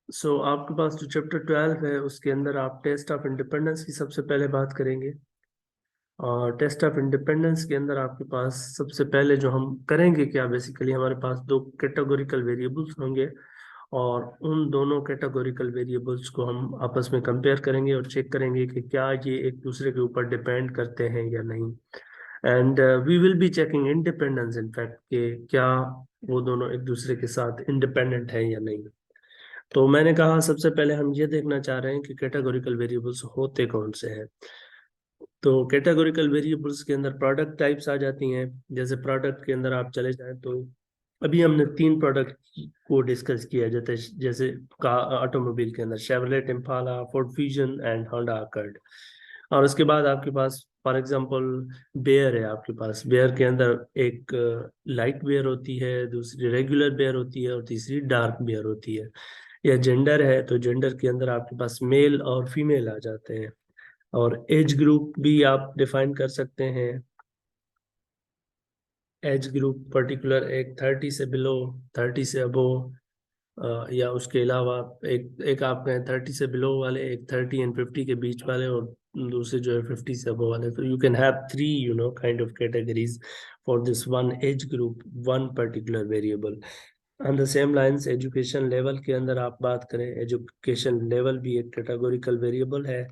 आपके पास जो चैप्टर 12 है उसके अंदर आप टेस्ट ऑफ इंडिपेंडेंस की सबसे पहले बात करेंगे। और टेस्ट ऑफ इंडिपेंडेंस के अंदर आपके पास सबसे पहले जो हम करेंगे क्या, बेसिकली हमारे पास दो कैटेगोरिकल वेरिएबल्स होंगे और उन दोनों कैटेगोरिकल वेरिएबल्स को हम आपस में कंपेयर करेंगे और चेक करेंगे कि क्या ये एक दूसरे के ऊपर डिपेंड करते हैं या नहीं। And we will be checking independence in fact कि क्या वो दोनों एक दूसरे के साथ इंडिपेंडेंट है या नहीं। तो मैंने कहा सबसे पहले हम ये देखना चाह रहे हैं कि कैटेगोरिकल वेरिएबल्स होते कौन से हैं। तो कैटेगोरिकल वेरिएबल्स के अंदर प्रोडक्ट टाइप्स आ जाती हैं। जैसे प्रोडक्ट के अंदर आप चले जाएं तो अभी हमने तीन प्रोडक्ट को डिस्कस किया, जैसे का ऑटोमोबाइल के अंदर Chevrolet Impala, Ford fusion and Honda accord. और उसके बाद आपके पास फॉर एग्जांपल बेयर है। आपके पास बेयर के अंदर एक लाइट बेयर होती है, दूसरी रेगुलर बेयर होती है और तीसरी डार्क बेयर होती है। या जेंडर है तो जेंडर के अंदर आपके पास मेल और फीमेल आ जाते हैं। और एज ग्रुप भी आप डिफाइन कर सकते हैं। एज ग्रुप पर्टिकुलर एक 30 से बिलो, 30 से अबो, या उसके अलावा एक एक आप कहें 30 से बिलो वाले, एक 30 एंड 50 के बीच वाले, और दूसरे जो है 50 से अबो वाले। तो you can have three kind of categories for this one age group, one particular variable. On the same lines education level के अंदर आप बात करें, एजुकेशन लेवल भी एक कैटेगोरिकल वेरिएबल है।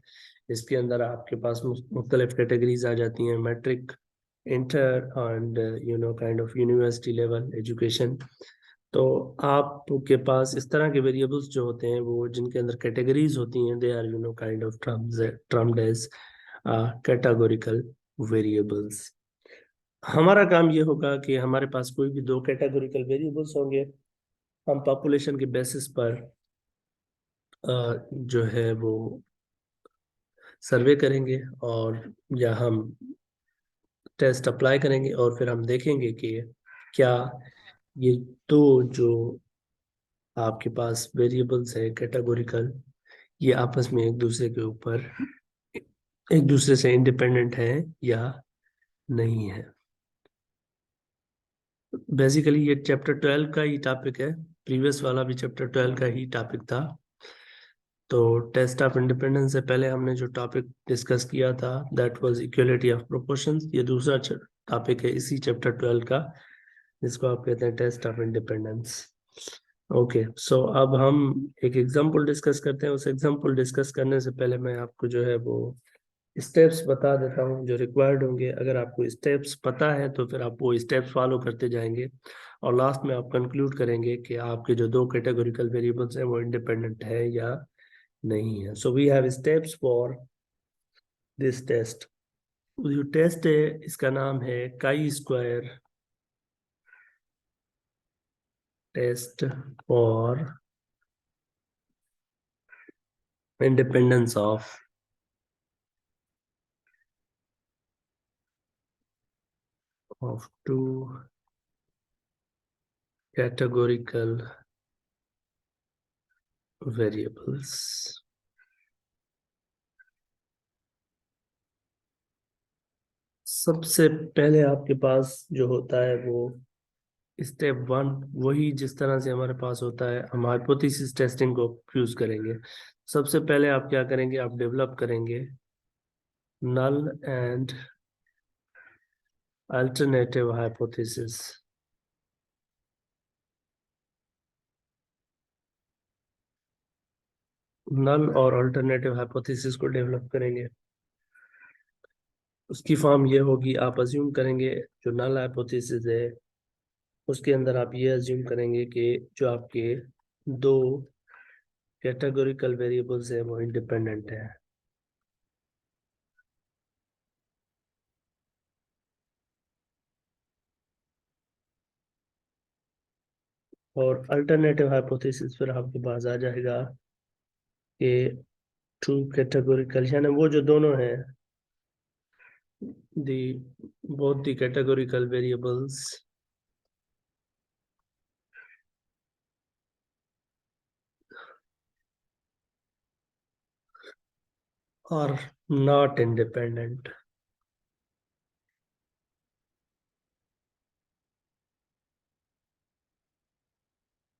इसके अंदर आपके पास मुख्तलिफ कैटेगरीज आ जाती हैं, matric, inter and kind of university level education. तो आपके पास इस तरह के वेरिएबल्स जो होते हैं वो जिनके अंदर कैटेगरीज होती हैं, they are kind of termed as categorical variables. हमारा काम ये होगा कि हमारे पास कोई भी दो कैटेगोरिकल वेरिएबल्स होंगे, हम पॉपुलेशन के बेसिस पर जो है वो सर्वे करेंगे, और या हम टेस्ट अप्लाई करेंगे और फिर हम देखेंगे कि क्या ये दो जो आपके पास वेरिएबल्स है कैटेगोरिकल, ये आपस में एक दूसरे के ऊपर एक दूसरे से इंडिपेंडेंट है या नहीं है। बेसिकली ये चैप्टर 12 का ही टॉपिक है, प्रीवियस वाला भी चैप्टर 12 का ही टॉपिक था। तो टेस्ट ऑफ इंडिपेंडेंस से पहले हमने जो टॉपिक डिस्कस किया था that was equality of proportions. ये दूसरा टॉपिक है इसी चैप्टर 12 का, जिसको आप कहते हैं टेस्ट ऑफ इंडिपेंडेंस। ओके, सो अब हम एक एग्जांपल डिस्कस करते हैं। उस एग्जांपल डिस्कस करने से पहले मैं आपको जो है वो स्टेप्स बता देता हूँ जो रिक्वायर्ड होंगे। अगर आपको स्टेप्स पता है तो फिर आप वो स्टेप्स फॉलो करते जाएंगे और लास्ट में आप कंक्लूड करेंगे कि आपके जो दो कैटेगोरिकल वेरिएबल्स हैं वो इंडिपेंडेंट है या नहीं है। So we have steps for this test. जो टेस्ट है इसका नाम है chi square test for independence of two categorical variables। सबसे पहले आपके पास जो होता है वो स्टेप वन, वही जिस तरह से हमारे पास होता है, हम हाइपोथेसिस टेस्टिंग को यूज करेंगे। सबसे पहले आप क्या करेंगे, आप डेवलप करेंगे नल एंड अल्टरनेटिव हाइपोथेसिस। नल और अल्टरनेटिव हाइपोथेसिस को डेवलप करेंगे। उसकी फॉर्म ये होगी, आप अज्यूम करेंगे जो नल हाइपोथेसिस है उसके अंदर आप ये अज्यूम करेंगे कि जो आपके दो कैटेगोरिकल वेरिएबल्स है वो इंडिपेंडेंट है। और अल्टरनेटिव हाइपोथेसिस फिर आपके पास आ जाएगा कि टू कैटेगोरिकल, यानी वो जो दोनों हैं, the both the categorical variables are not independent.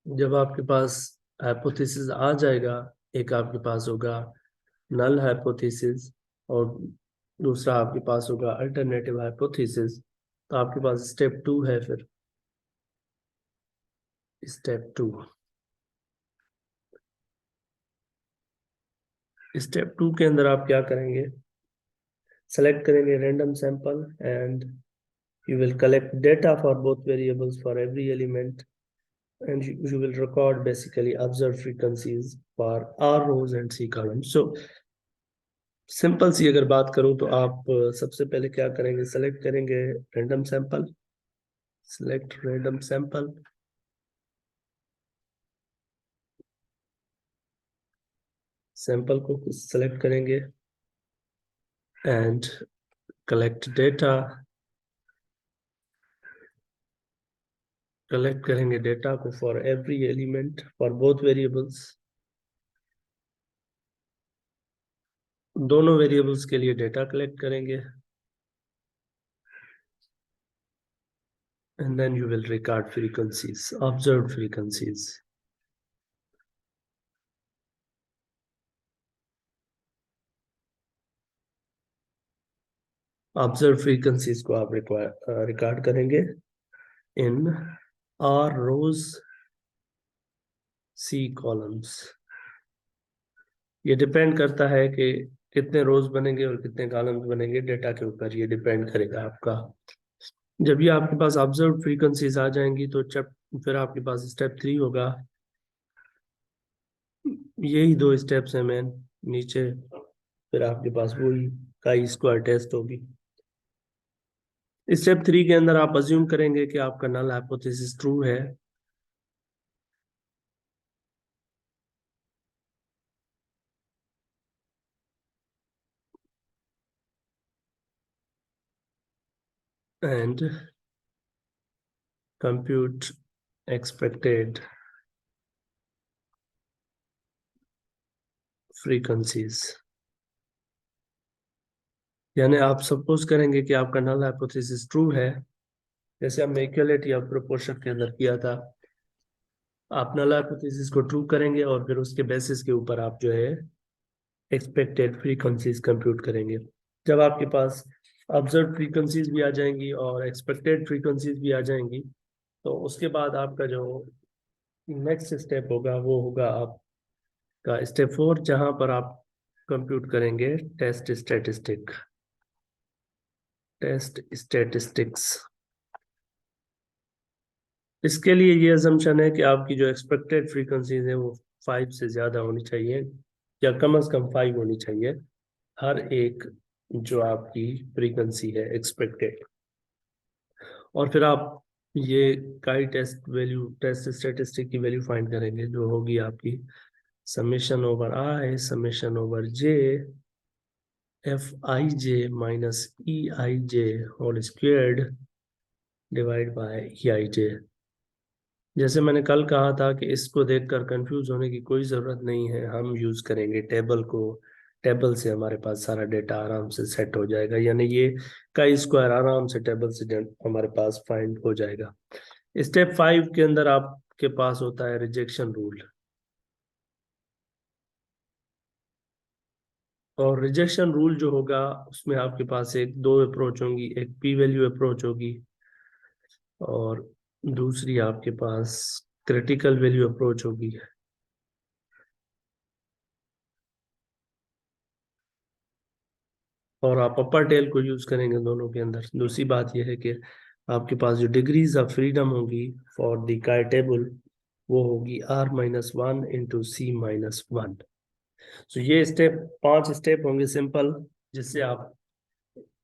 जब आपके पास हाइपोथेसिस आ जाएगा, एक आपके पास होगा नल हाइपोथेसिस और दूसरा आपके पास होगा अल्टरनेटिव हाइपोथेसिस। तो आपके पास स्टेप 2 है। फिर स्टेप टू के अंदर आप क्या करेंगे, सेलेक्ट करेंगे random sample and you will collect data for both variables for every element, and you will record basically observed frequencies for R rows and C columns. So simple C अगर बात करूं तो आप सबसे पहले क्या करेंगे, सेलेक्ट करेंगे random sample, select random sample, sample को सेलेक्ट करेंगे एंड कलेक्ट डेटा, कलेक्ट करेंगे डेटा को for every element for both variables, दोनों वेरिएबल्स के लिए डेटा कलेक्ट करेंगे and then you will record frequencies, observed frequencies. Observe frequencies को आप रिकॉर्ड करेंगे in R rows C columns. ये डिपेंड करता है कि कितने रोज बनेंगे और कितने कॉलम्स बनेंगे, डेटा के ऊपर ये डिपेंड करेगा आपका। जब ये आपके पास ऑब्जर्व फ्रीक्वेंसीज आ जाएंगी तो जब फिर आपके पास स्टेप 3 होगा। यही दो स्टेप्स हैं मैन, नीचे फिर आपके पास वही काई स्क्वायर टेस्ट होगी। स्टेप 3 के अंदर आप अज्यूम करेंगे कि आपका नल हाइपोथेसिस ट्रू है, एंड कंप्यूट एक्सपेक्टेड फ्रीक्वेंसीज। यानी आप सपोज करेंगे कि आपका नल हाइपोथेसिस ट्रू है, जैसे हमने इक्वलिटी ऑफ प्रोपोर्शन के अंदर किया था। आप नल हाइपोथेसिस को ट्रू करेंगे और फिर उसके बेसिस के ऊपर आप जो है एक्सपेक्टेड फ्रीक्वेंसीज कंप्यूट करेंगे। जब आपके पास ऑब्जर्व फ्रीक्वेंसीज भी आ जाएंगी और एक्सपेक्टेड फ्रीक्वेंसीज भी आ जाएंगी, तो उसके बाद आपका जो नेक्स्ट स्टेप होगा वो होगा आपका स्टेप 4, जहां पर आप कंप्यूट करेंगे टेस्ट स्टैटिस्टिक्स। इसके लिए ये असम्पशन है कि आपकी जो एक्सपेक्टेड फ्रीक्वेंसीज है वो 5 से ज्यादा होनी चाहिए, या कम से कम 5 होनी चाहिए हर एक जो आपकी फ्रीक्वेंसी है एक्सपेक्टेड। और फिर आप ये काई टेस्ट स्टैटिस्टिक की वैल्यू फाइंड करेंगे, जो होगी आपकी summation over i summation over j f i j minus e i j whole squared divide by e i j. जैसे मैंने कल कहा था कि इसको देखकर कंफ्यूज होने की कोई ज़रूरत नहीं है, हम यूज़ करेंगे टेबल को, टेबल से हमारे पास सारा डेटा आराम से सेट हो जाएगा, यानी ये काई स्क्वायर आराम से टेबल से हमारे पास फाइंड हो जाएगा। स्टेप 5 के अंदर आपके पास होता है रिजेक्शन रूल, और रिजेक्शन रूल जो होगा उसमें आपके पास एक दो अप्रोच होंगी, एक पी वैल्यू अप्रोच होगी और दूसरी आपके पास क्रिटिकल वैल्यू अप्रोच होगी। और आप अपर टेल को यूज करेंगे दोनों के अंदर। दूसरी बात यह है कि आपके पास जो डिग्रीज ऑफ फ्रीडम होगी फॉर द काई टेबल वो होगी R-1 इंटू C-1। तो ये स्टेप 5 स्टेप होंगे सिंपल, जिससे आप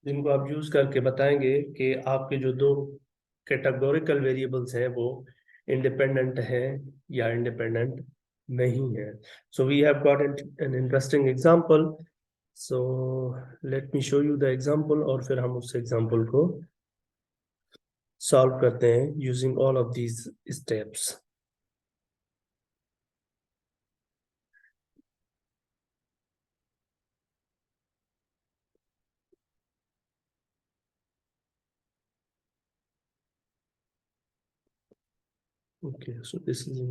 जिनको आप यूज करके बताएंगे कि आपके जो दो कैटेगोरिकल वेरिएबल्स हैं वो इंडिपेंडेंट है या इंडिपेंडेंट नहीं है। So we have got an interesting example, so let me show you the example और फिर हम उस एग्जांपल को सॉल्व करते हैं using all of these steps. Okay, so this is an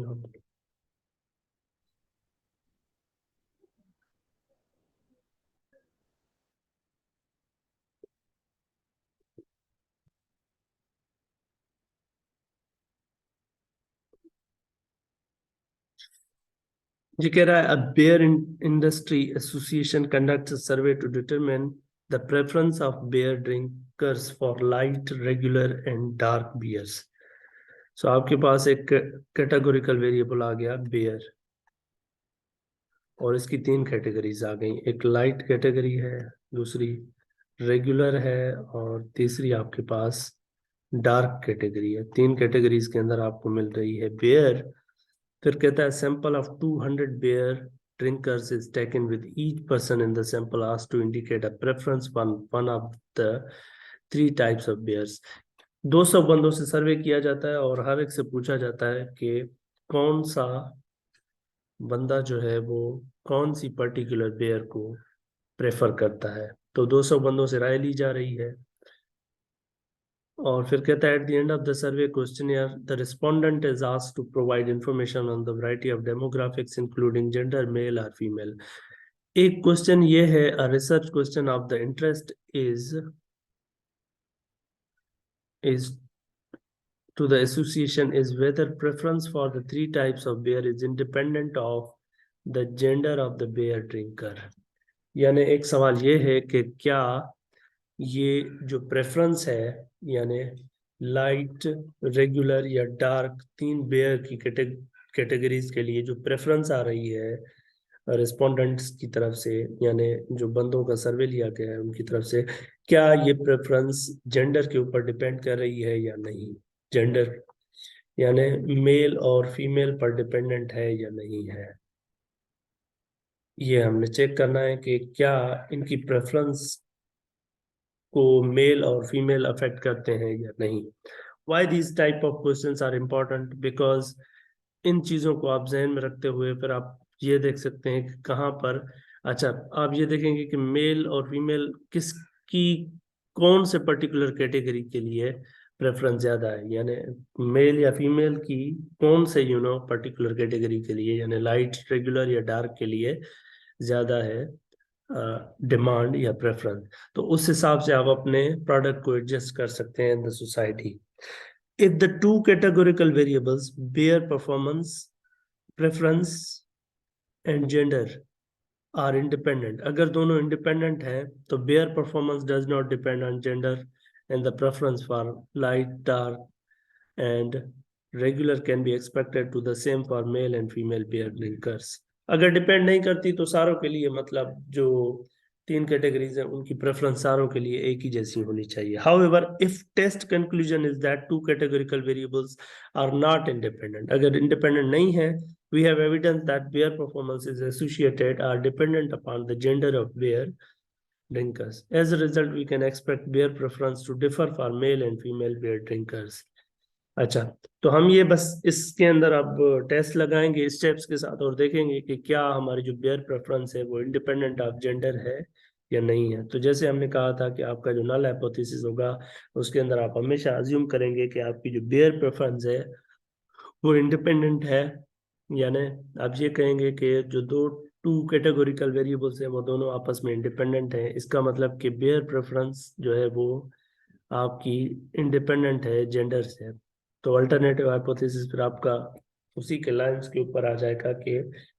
ये कह रहा है beer industry association conducts a survey to determine the preference of beer drinkers for light regular and dark beers. So आपके पास एक categorical variable आ गया bear, और इसकी तीन कैटेगरीज आ गई, एक लाइट कैटेगरी है, दूसरी रेगुलर है, और तीसरी आपके पास डार्क कैटेगरी है। तीन कैटेगरीज के अंदर आपको मिल रही है बेयर। फिर कहता है sample of 200 beer drinkers is taken with each person in the sample asked to indicate a preference for one of the three types of beers. 200 बंदों से सर्वे किया जाता है और हर एक से पूछा जाता है कि कौन सा बंदा जो है वो कौन सी पर्टिकुलर बेयर को प्रेफर करता है। तो 200 बंदों से राय ली जा रही है। और फिर कहता है at the end of the survey questionnaire the respondent is asked to provide information on the variety of demographics including gender male और फीमेल। एक क्वेश्चन ये है, a research question of the interest is to the association is whether preference for the three types of beer is independent of the gender of the beer drinker। यानी एक सवाल ये है कि क्या ये जो प्रेफरेंस है, यानी लाइट रेगुलर या डार्क तीन बेयर की कैटेगरीज के लिए जो प्रेफरेंस आ रही है रिस्पोंडेंट्स की तरफ से, यानी जो बंदों का सर्वे लिया गया है उनकी तरफ से, क्या ये प्रेफरेंस जेंडर के ऊपर डिपेंड कर रही है या नहीं। जेंडर यानी मेल और फीमेल पर डिपेंडेंट है या नहीं है, ये हमने चेक करना है कि क्या इनकी प्रेफरेंस को मेल और फीमेल अफेक्ट करते हैं या नहीं। Why these type of questions are important? Because इन चीजों को आप जहन में रखते हुए फिर आप ये देख सकते हैं कि कहाँ पर, अच्छा आप ये देखेंगे कि मेल और फीमेल किसकी कौन से पर्टिकुलर कैटेगरी के लिए प्रेफरेंस ज्यादा है, यानी मेल या फीमेल की कौन से पर्टिकुलर कैटेगरी के लिए, यानी लाइट रेगुलर या डार्क के लिए ज्यादा है डिमांड या प्रेफरेंस। तो उस हिसाब से आप अपने प्रोडक्ट को एडजस्ट कर सकते हैं in the society. If the two categorical variables beer performance preference and gender are independent, अगर दोनों इंडिपेंडेंट हैं तो beer performance does not depend on gender and the preference for light dark and regular can be expected to the same for male and female beer drinkers. अगर depend नहीं करती तो सारों के लिए, मतलब जो तीन कैटेगरीज हैं उनकी प्रेफरेंस सारों के लिए एक ही जैसी होनी चाहिए। However if test conclusion is that two categorical variables are not independent, अगर इंडिपेंडेंट नहीं है, we have evidence that beer performance is associated or dependent upon the gender of beer drinkers. As a result, we can expect beer preference to differ for male and female beer drinkers. अच्छा, तो हम ये बस इसके अंदर अब test लगाएंगे steps के साथ और देखेंगे कि क्या हमारी जो बेयर प्रेफरेंस है वो इंडिपेंडेंट ऑफ जेंडर है या नहीं है। तो जैसे हमने कहा था कि आपका जो नल हाइपोथेसिस होगा उसके अंदर आप हमेशा अज्यूम करेंगे कि आपकी जो बेयर प्रेफरेंस है वो इंडिपेंडेंट है, यानी आप ये कहेंगे कि जो दो टू कैटेगोरिकल वेरिएबल्स हैं वो दोनों आपस में इंडिपेंडेंट है। इसका मतलब कि बेयर प्रेफरेंस जो है वो आपकी इंडिपेंडेंट है जेंडर से। तो अल्टरनेटिव हाइपोथेसिस फिर आपका उसी के लाइंस के ऊपर आ जाएगा कि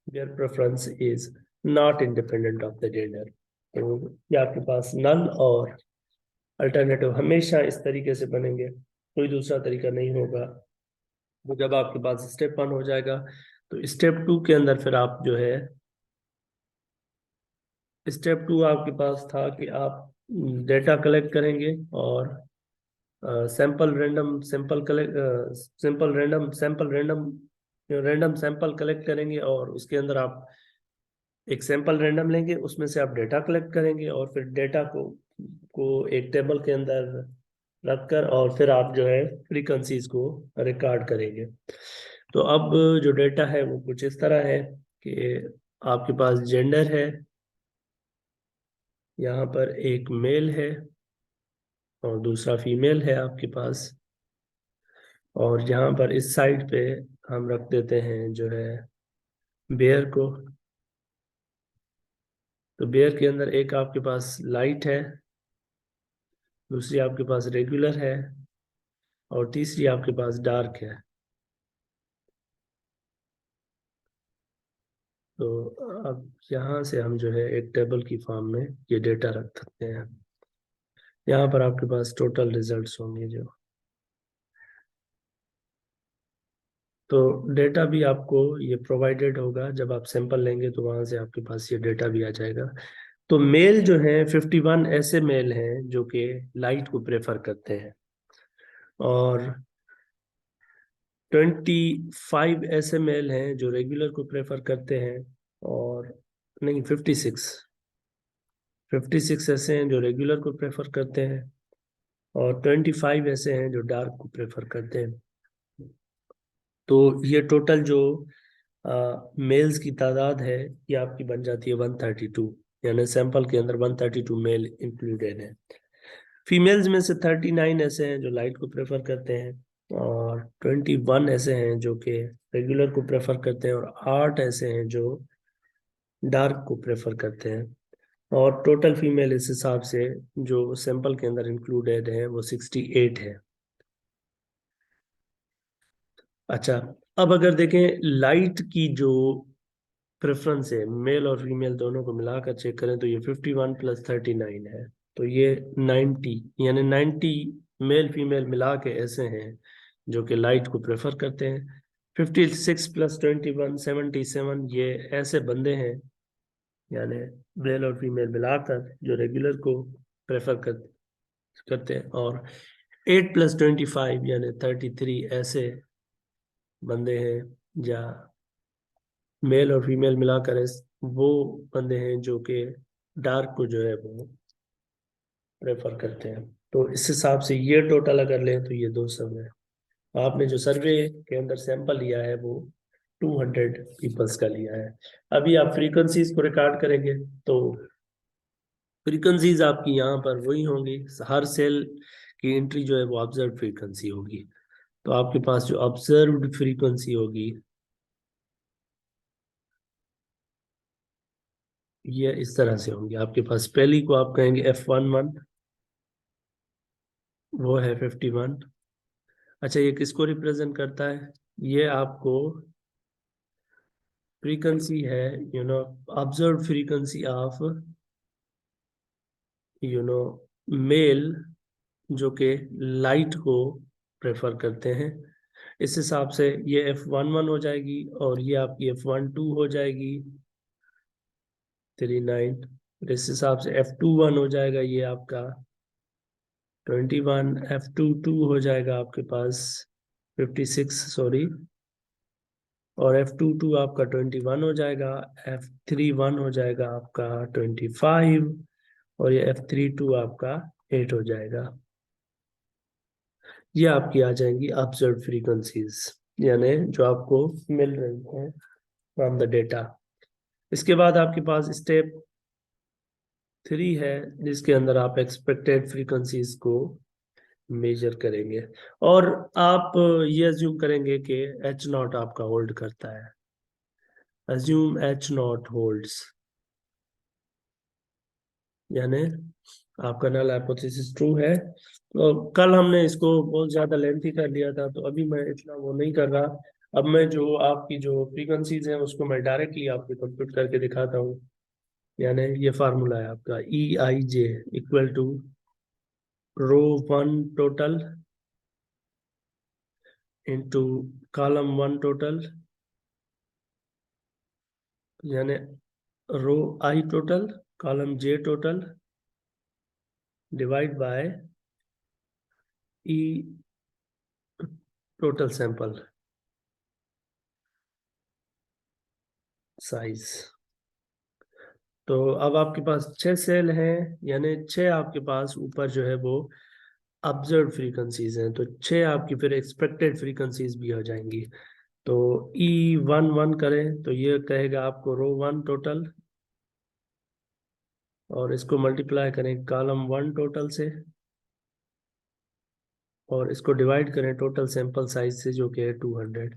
their preference is not independent of the gender. तो ये आपके पास नल और अल्टरनेटिव हमेशा इस तरीके से बनेंगे, कोई दूसरा तरीका नहीं होगा। तो जब आपके पास स्टेप 1 हो जाएगा तो स्टेप 2 के अंदर फिर आप जो है, स्टेप 2 आपके पास था कि आप डेटा कलेक्ट करेंगे और sample random sample collect sample random random sample collect करेंगे और उसके अंदर आप एक सैंपल रैंडम लेंगे, उसमें से आप डेटा कलेक्ट करेंगे और फिर डेटा को एक टेबल के अंदर रखकर और फिर आप जो है फ्रीक्वेंसीज को रिकॉर्ड करेंगे। तो अब जो डेटा है वो कुछ इस तरह है कि आपके पास जेंडर है, यहाँ पर एक मेल है और दूसरा फीमेल है आपके पास, और यहाँ पर इस साइड पे हम रख देते हैं जो है बेयर को। तो बेयर के अंदर एक आपके पास लाइट है, दूसरी आपके पास रेगुलर है और तीसरी आपके पास डार्क है। तो अब यहाँ से हम जो है एक टेबल की फॉर्म में ये डेटा रख सकते हैं। यहाँ पर आपके पास टोटल रिजल्ट्स होंगे जो, तो डेटा भी आपको ये प्रोवाइडेड होगा। जब आप सैंपल लेंगे तो वहां से आपके पास ये डेटा भी आ जाएगा। तो मेल जो है 51 ऐसे मेल हैं जो कि लाइट को प्रेफर करते हैं, और 25 ऐसे मेल हैं जो रेगुलर को प्रेफर करते हैं, और नहीं 56 ऐसे हैं जो रेगुलर को प्रेफर करते हैं, और 25 ऐसे हैं जो डार्क को प्रेफर करते हैं। तो ये टोटल जो मेल्स की तादाद है ये आपकी बन जाती है 132, यानी सैंपल के अंदर 132 मेल इंक्लूडेड है। फीमेल्स में से 39 ऐसे हैं जो लाइट को प्रेफर करते हैं, और 21 ऐसे हैं जो कि रेगुलर को प्रेफर करते हैं, और 8 ऐसे हैं जो डार्क को प्रेफर करते हैं। और टोटल फीमेल इस हिसाब से जो सैंपल के अंदर इंक्लूडेड है वो 68 है। अच्छा, अब अगर देखें लाइट की जो प्रेफरेंस है मेल और फीमेल दोनों को मिलाकर चेक करें तो ये 51 प्लस 39 है, तो ये 90, यानी 90 मेल फीमेल मिला के ऐसे हैं जो कि लाइट को प्रेफर करते हैं। 56 प्लस 21 77 ये ऐसे बंदे हैं, यानी मेल और फीमेल मिलाकर जो रेगुलर को प्रेफर करते हैं। और 8 प्लस 25 यानी 33 ऐसे बंदे हैं या मेल और फीमेल मिलाकर वो बंदे हैं जो कि डार्क को जो है वो प्रेफर करते हैं। तो इस हिसाब से ये टोटल अगर लें तो ये 200 है। आपने जो सर्वे के अंदर सैंपल लिया है वो 200 पीपल्स का लिया है। अभी आप फ्रीक्वेंसीज को रिकॉर्ड करेंगे तो फ्रीक्वेंसीज आपकी यहाँ पर वही होंगी। हर सेल की एंट्री जो है वो ऑब्जर्व फ्रीक्वेंसी होगी। तो आपके पास जो ऑब्जर्व्ड फ्रीक्वेंसी होगी ये इस तरह से होंगी। आपके पास पहली को आप कहेंगे F11, वो है 51। अच्छा, ये किसको रिप्रेजेंट करता है? ये आपको फ्रीक्वेंसी है, observe frequency of you know male जो कि लाइट को प्रेफर करते हैं। इस हिसाब से ये F11 हो जाएगी, और ये आपकी F12 हो जाएगी 39। इस हिसाब से F21 हो जाएगा ये आपका 21। F22 हो जाएगा आपके पास 56, सॉरी, और F22 आपका 21 हो जाएगा। F31 हो जाएगा आपका 25, और ये F32 आपका 8 हो जाएगा। ये आपकी आ जाएंगी ऑब्जर्व फ्रीक्वेंसीज, यानी जो आपको मिल रही हैं फ्रॉम द डेटा। इसके बाद आपके पास स्टेप 3 है, जिसके अंदर आप एक्सपेक्टेड फ्रीक्वेंसीज को मेजर करेंगे, और आप ये अज्यूम करेंगे कि H0 आपका होल्ड करता है। अज्यूम H0 होल्ड्स, यानी आपका नल हाइपोथेसिस ट्रू है। तो कल हमने इसको बहुत ज्यादा लेंथी कर लिया था, तो अभी मैं इतना वो नहीं कर रहा। अब मैं जो आपकी जो फ्रीक्वेंसीज हैं उसको मैं डायरेक्टली आपको कंप्यूट करके दिखाता हूँ। यानी ये फार्मूला है आपका EIJ equal to row 1 total into column 1 total, यानी row I total column J total divide by E total sample size. तो अब आपके पास 6 सेल हैं, यानी 6 आपके पास ऊपर जो है वो ऑब्जर्व फ्रीक्वेंसीज हैं, तो 6 आपकी फिर एक्सपेक्टेड फ्रीक्वेंसीज भी हो जाएंगी। तो E11 करें तो ये कहेगा आपको रो 1 टोटल, और इसको मल्टीप्लाई करें कॉलम 1 टोटल से, और इसको डिवाइड करें टोटल सैंपल साइज से जो कि है 200।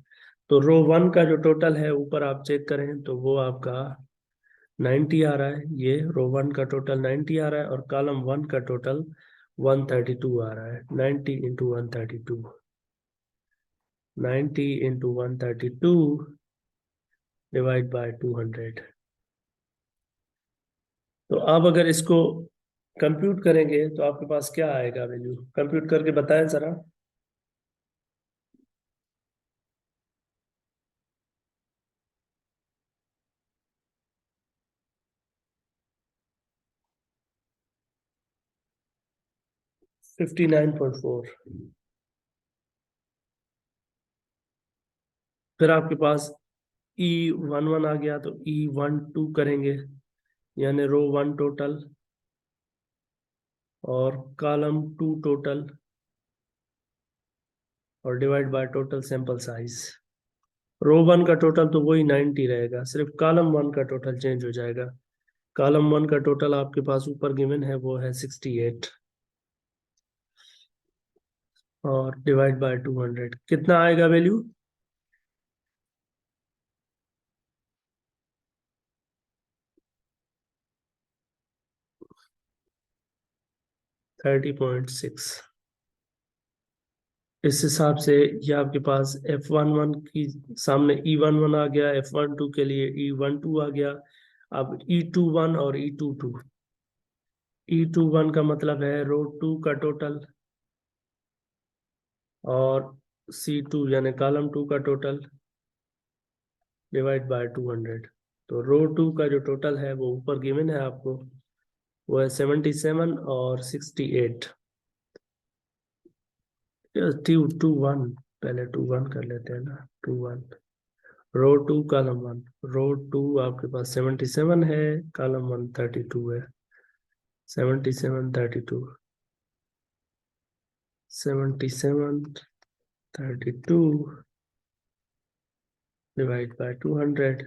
तो रो 1 का जो टोटल है ऊपर आप चेक करें तो वो आपका 90 आ रहा है। ये रो 1 का टोटल 90 आ रहा है, और कॉलम 1 का टोटल 132 आ रहा है। 90 इंटू 132, 90 इंटू 132 डिवाइड बाय 200। तो आप अगर इसको कंप्यूट करेंगे तो आपके पास क्या आएगा वैल्यू, कंप्यूट करके बताएं जरा। 59.4। फिर आपके पास E11 आ गया, तो E12 करेंगे, यानी रो 1 टोटल और कॉलम 2 टोटल और divide by total sample size. Row 1 का टोटल तो वही 90 रहेगा, सिर्फ कॉलम 1 का टोटल चेंज हो जाएगा। कॉलम 1 का टोटल आपके पास ऊपर गिवन है, वो है 68 और डिवाइड बाय 200 कितना आएगा वैल्यू? 30.6। इस हिसाब से ये आपके पास F11 की सामने E11 आ गया, F12 के लिए E12 आ गया। अब E21 और E22। E21 का मतलब है रो 2 का टोटल और C2 यानी कॉलम 2 का टोटल डिवाइड बाय 200। तो रो 2 का जो टोटल है वो ऊपर गिवन है आपको, वो है 77 और 68। टू वन, पहले 2 1 कर लेते हैं ना। 2 1 रो 2 कॉलम 1। रो 2 आपके पास 77 है, कॉलम 1 32 है। 77 32, 77 32 divide by 200,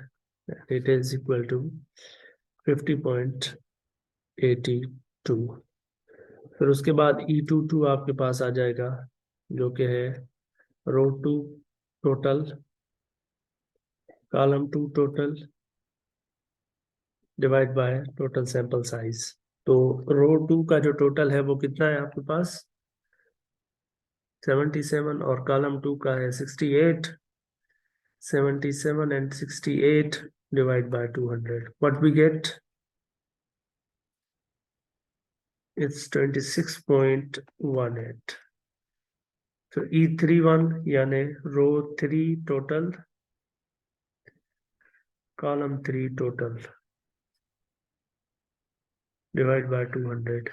it is equal to 50.82। फिर उसके बाद E22 आपके पास आ जाएगा, जो कि है रो 2 total, column 2 total divide by total sample size. तो रो 2 का जो टोटल है वो कितना है आपके पास? 77 और कॉलम 2 का है 68। 77 and 68 divide by 200, what we get? It's 26.18। तो E31 यानी रो 3 total, column 3 total divide by 200।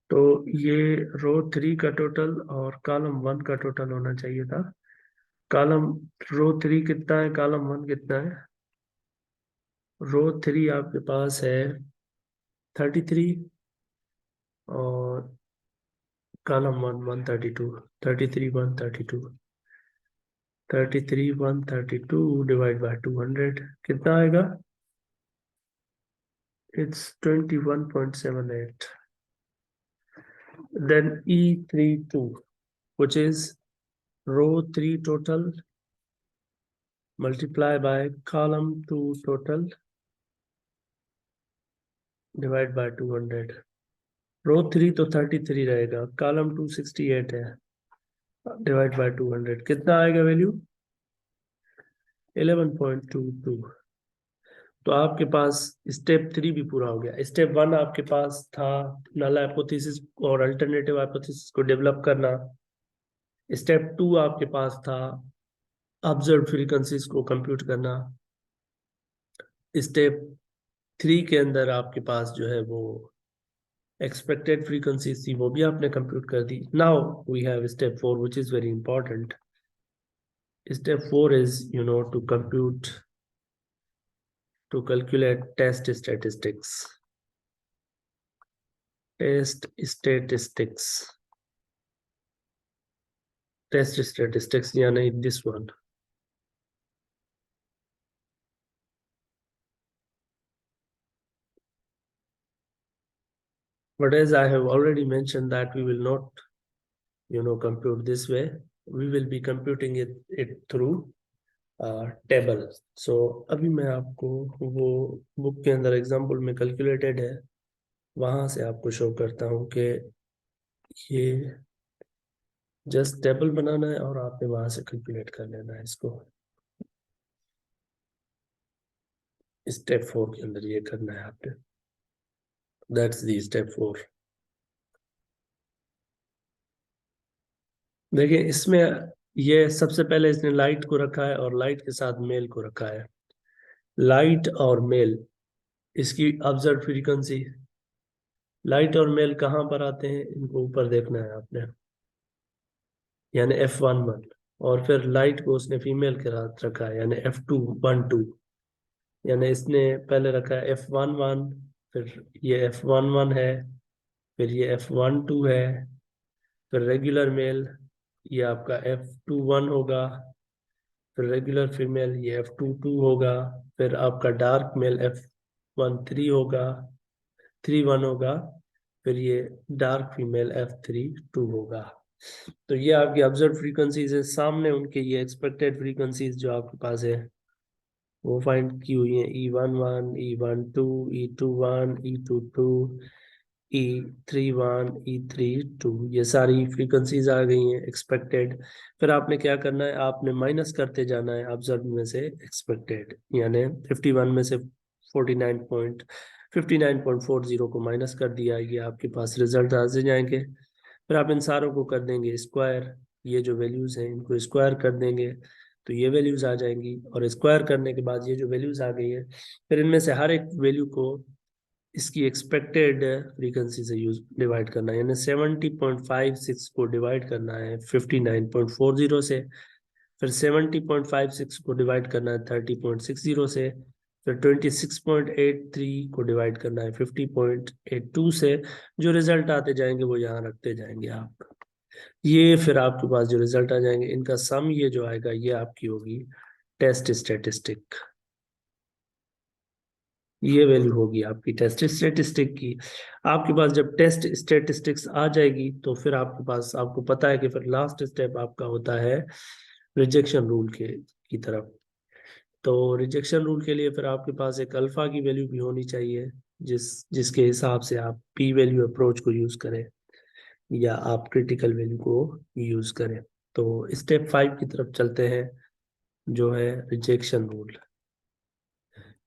तो ये रो 3 का टोटल और कॉलम 1 का टोटल होना चाहिए था। कॉलम रो 3 कितना है, कॉलम 1 कितना है? रो 3 आपके पास है 33 और कॉलम 1 132। 33 132, 33 132 डिवाइड बाय 200 कितना आएगा? It's 21.78। Then E32 which is row 3 total multiply by column 2 total divide by 200। रो 3 तो 33 रहेगा, कॉलम 2 68 है, डिवाइड बाय 200 कितना आएगा वैल्यू? 11.22। तो आपके पास स्टेप 3 भी पूरा हो गया। स्टेप 1 आपके पास था नल हाइपोथेसिस और अल्टरनेटिव हाइपोथेसिस को डेवलप करना। स्टेप 2 आपके पास था ऑब्जर्व फ्रीक्वेंसीज को कंप्यूट करना। स्टेप 3 के अंदर आपके पास जो है वो एक्सपेक्टेड फ्रीक्वेंसी थी, वो भी आपने कंप्यूट कर दी। Now we have step 4 which is very important. Step 4 is to compute, to calculate test statistics। Test statistics, test statistics यानी this one। But as I have already mentioned that we will not compute this way, we will be computing it through table। So अभी मैं आपको वो book के अंदर example में calculated है, वहां से आपको शो करता हूँ कि ये जस्ट टेबल बनाना है और आपने वहां से कैलकुलेट कर लेना है इसको। स्टेप 4 के अंदर ये करना है आपने, दैट्स दी स्टेप 4। देखिए इसमें ये सबसे पहले इसने लाइट को रखा है और लाइट के साथ मेल को रखा है। लाइट और मेल, इसकी ऑब्जर्व फ्रीक्वेंसी, लाइट और मेल कहाँ पर आते हैं, इनको ऊपर देखना है आपने, यानी F11। और फिर लाइट को उसने फीमेल के साथ रखा है, यानी F212। यानी इसने पहले रखा है F11, फिर ये F11 है, फिर ये F12 है, फिर रेगुलर मेल ये आपका F21 होगा, फिर रेगुलर फीमेल ये F22 होगा, फिर आपका डार्क मेल F13 होगा, 31 होगा, फिर ये डार्क फीमेल F32 होगा। तो ये आपकी ऑब्जर्व फ्रीक्वेंसीज है, सामने उनके ये एक्सपेक्टेड फ्रीक्वेंसीज जो आपके पास है वो फाइंड की हुई है, E11, E12, E21, E22, E31, E32, ये सारी फ्रीक्वेंसीज आ गई हैं एक्सपेक्टेड। फिर आपने क्या करना है, आपने माइनस करते जाना है ऑब्जर्व में से एक्सपेक्टेड, यानी 51 में से 59.40 को माइनस कर दिया, ये आपके पास रिजल्ट आ जाएंगे। फिर आप इन सारों को कर देंगे स्क्वायर, ये जो वैल्यूज हैं इनको स्क्वायर कर देंगे तो ये वैल्यूज आ जाएंगी, और स्क्वायर करने के बाद ये जो वैल्यूज आ गई है, फिर इनमें से हर एक वैल्यू को इसकी एक्सपेक्टेड फ्रीक्वेंसी से यूज डिवाइड करना है, यानी 70.56 को डिवाइड करना है 59.40 से, फिर 70.56 को डिवाइड करना है 30.60 से, फिर 26.83 को डिवाइड करना है 50.82 से। जो रिजल्ट आते जाएंगे वो यहाँ रखते जाएंगे आप। ये फिर आपके पास जो रिजल्ट आ जाएंगे इनका सम ये जो आएगा ये आपकी होगी टेस्ट स्टेटिस्टिक। ये वैल्यू होगी आपकी टेस्ट स्टेटिस्टिक की। आपके पास जब टेस्ट स्टेटिस्टिक्स आ जाएगी तो फिर आपके पास, आपको पता है कि फिर लास्ट स्टेप आपका होता है रिजेक्शन रूल के की तरफ। तो रिजेक्शन रूल के लिए फिर आपके पास एक अल्फा की वैल्यू भी होनी चाहिए, जिसके हिसाब से आप पी वैल्यू अप्रोच को यूज करें या आप क्रिटिकल वैल्यू को यूज करें। तो स्टेप 5 की तरफ चलते हैं, जो है रिजेक्शन रूल।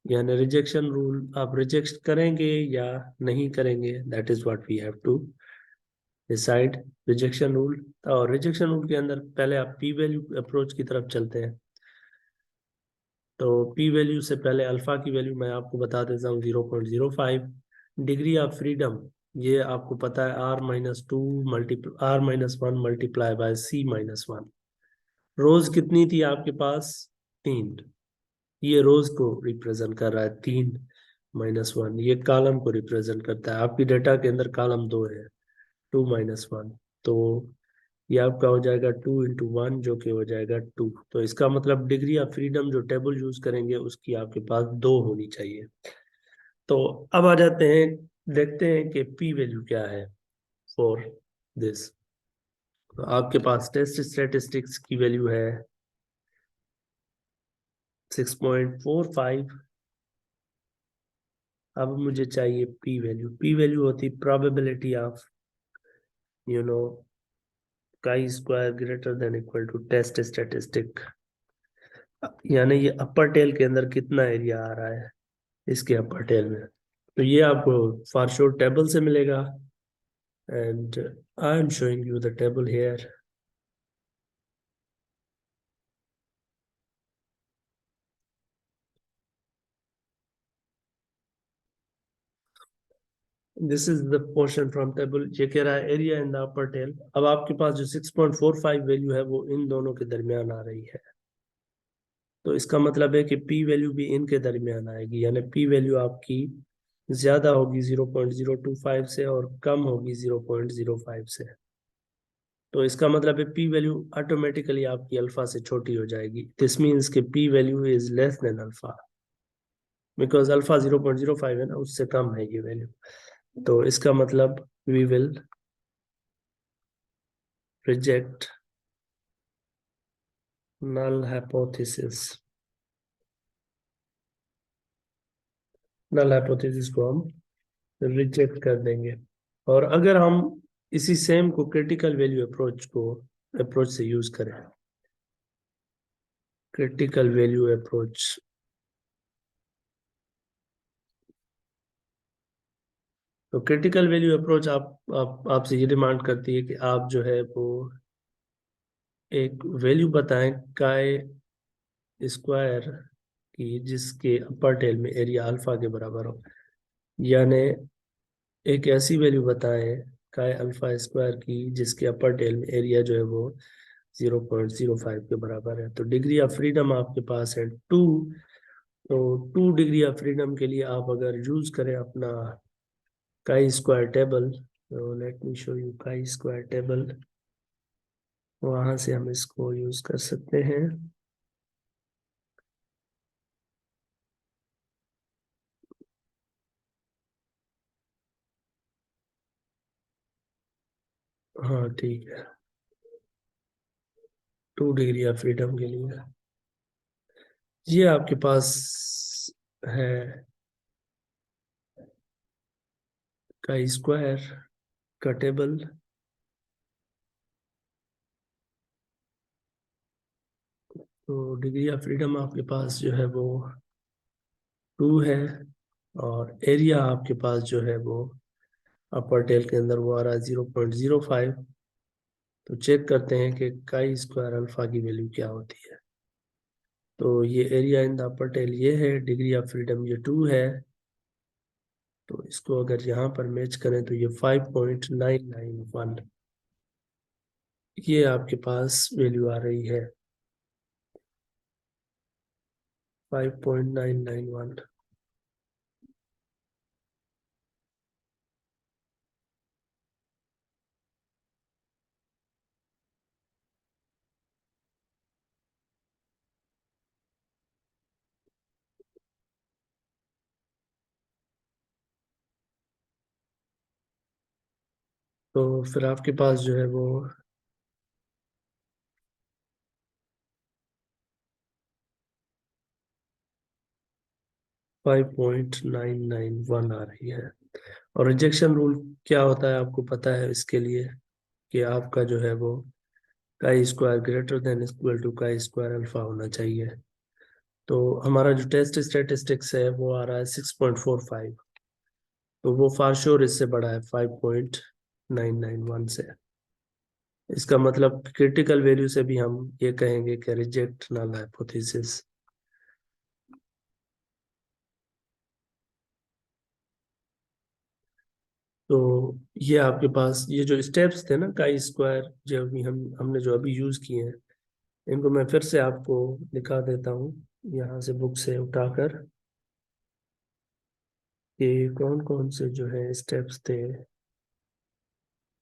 यानी रिजेक्शन रूल आप रिजेक्ट करेंगे या नहीं करेंगे, that is what we have to decide. Rejection rule, और रिजेक्शन रूल के अंदर पहले आप पी वैल्यू अप्रोच की तरफ चलते हैं। तो पी वैल्यू से पहले अल्फा की वैल्यू मैं आपको बता देता हूँ 0.05। डिग्री ऑफ फ्रीडम, ये आपको पता है R-1 मल्टीप्लाई बाय C-1। रोज कितनी थी आपके पास, 3। ये रोज को रिप्रेजेंट कर रहा है, 3-1 ये कॉलम को रिप्रेजेंट करता है। आपकी डेटा के अंदर कॉलम 2 है, 2-1, तो ये आपका हो जाएगा 2 × 1 जो कि हो जाएगा 2। तो इसका मतलब डिग्री ऑफ फ्रीडम जो टेबल यूज करेंगे उसकी आपके पास 2 होनी चाहिए। तो अब आ जाते हैं, देखते हैं कि पी वैल्यू क्या है फॉर दिस। तो आपके पास टेस्ट स्टेटिस्टिक्स की वैल्यू है 6.45। अब मुझे चाहिए पी वैल्यू। पी वैल्यू होती probability of you know chi square greater than equal to test statistic, यानी ये अपर टेल के अंदर कितना एरिया आ रहा है इसके अपर टेल में। तो ये आपको फॉर श्योर टेबल से मिलेगा, and I am showing you the table here. This is the portion from table. ये कह रहा है area in the upper tail. अब आपके पास जो 6.45 वैल्यू है वो इन दोनों के दरमियान आ रही है, तो इसका मतलब है कि पी वैल्यू भी इनके दरमियान आएगी, यानी पी वैल्यू आपकी ज्यादा होगी 0.025 से और कम होगी 0.05 से। तो इसका मतलब है पी वैल्यू ऑटोमेटिकली आपकी अल्फा से छोटी हो जाएगी। दिस मीन्स कि P value is less than alpha, because alpha 0.05 है ना, उससे कम है ये वैल्यू। तो इसका मतलब we will reject null hypothesis. Null hypothesis को हम रिजेक्ट कर देंगे। और अगर हम इसी सेम को क्रिटिकल वैल्यू अप्रोच से यूज करें, क्रिटिकल वैल्यू अप्रोच, तो क्रिटिकल वैल्यू अप्रोच आपसे ये डिमांड करती है कि आप जो है वो एक वैल्यू बताएं काय स्क्वायर की जिसके अपर टेल में एरिया अल्फा के बराबर हो, यानी एक ऐसी वैल्यू बताएं काय अल्फा स्क्वायर की जिसके अपर टेल में एरिया जो है वो 0.05 के बराबर है। तो डिग्री ऑफ फ्रीडम आपके पास है 2। तो 2 डिग्री ऑफ फ्रीडम के लिए आप अगर यूज करें अपना काई स्क्वायर टेबल, तो late me show you chi square table, वहां से हम इसको यूज कर सकते हैं। हाँ ठीक है, 2 डिग्री ऑफ फ्रीडम के लिए ये आपके पास है काई स्क्वायर का टेबल। तो डिग्री ऑफ फ्रीडम आपके पास जो है वो 2 है, और एरिया आपके पास जो है वो अपर टेल के अंदर वो आ रहा है 0.05। तो चेक करते हैं कि काई स्क्वायर अल्फा की वैल्यू क्या होती है। तो ये area in the upper tail ये है, डिग्री ऑफ फ्रीडम ये 2 है। तो इसको अगर यहाँ पर मैच करें तो ये 5.991 ये आपके पास वैल्यू आ रही है, 5.991। तो फिर आपके पास जो है वो 5.991 आ रही है। और रिजेक्शन रूल क्या होता है आपको पता है इसके लिए, कि आपका जो है वो chi square greater than equal to chi square alpha होना चाहिए। तो हमारा जो टेस्ट स्टेटिस्टिक्स है वो आ रहा है 6.45। तो वो फार श्योर इससे बड़ा है 5.991 से। इसका मतलब क्रिटिकल वैल्यू से भी हम ये कहेंगे कि रिजेक्ट नल हाइपोथेसिस। तो ये आपके पास ये जो स्टेप्स थे ना काई स्क्वायर, जो अभी हमने जो अभी यूज किए हैं, इनको मैं फिर से आपको दिखा देता हूँ यहाँ से बुक से उठाकर, कि कौन कौन से जो है स्टेप्स थे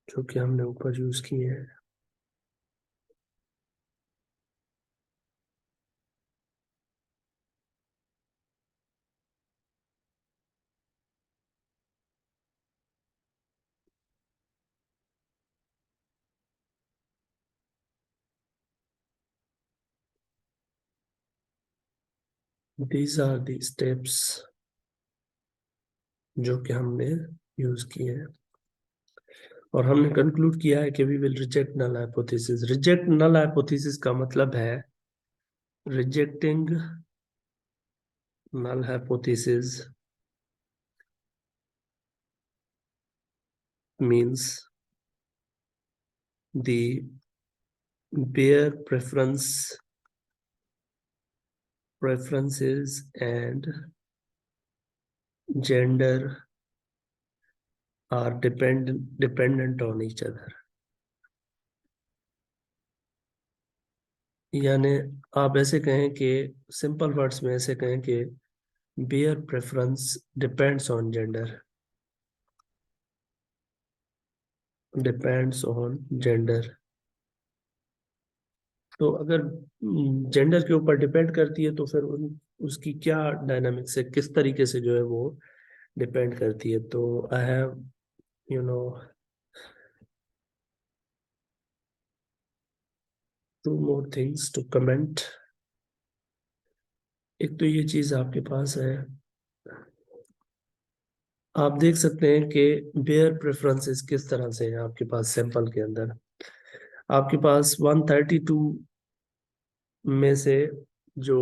जो कि हमने ऊपर यूज किए हैं। दीज आर दी स्टेप्स जो कि हमने यूज किए हैं, और हमने कंक्लूड किया है कि we will reject null hypothesis. Reject null hypothesis का मतलब है rejecting null hypothesis means the bare preferences and gender are dependent on each other। यानी आप ऐसे कहें कि सिंपल वर्ड्स में ऐसे कहें कि beer preference depends on gender, depends on gender. तो अगर जेंडर के ऊपर डिपेंड करती है तो फिर उसकी क्या डायनामिक्स है, किस तरीके से जो है वो डिपेंड करती है। तो I have you know two more things to comment. एक तो ये चीज आपके पास है, आप देख सकते हैं कि बेयर प्रेफरेंसेस किस तरह से है आपके पास सैंपल के अंदर। आपके पास 132 में से जो,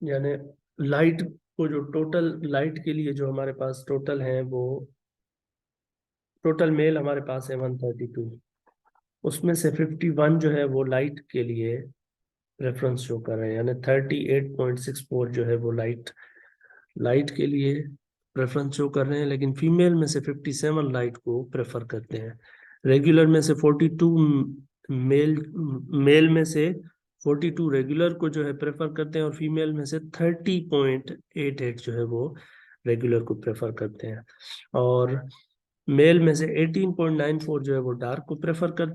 यानी लाइट को जो टोटल लाइट के लिए जो हमारे पास टोटल है, वो टोटल मेल हमारे पास है 132। उसमें से 51 जो है वो लाइट के लिए प्रेफरेंस शो कर रहे हैं, यानी 38.64 जो है वो लाइट लाइट के लिए प्रेफरेंस शो कर रहे हैं। लेकिन फीमेल में से 57 लाइट को प्रेफर करते हैं। रेगुलर में से 42 मेल मेल में से 42 रेगुलर को जो है प्रेफर करते हैं, और फीमेल में से 30.88 जो है वो रेगुलर को प्रेफर करते हैं। और मेल में से 18.94 जो है वो डार्क को प्रेफर करते हैं।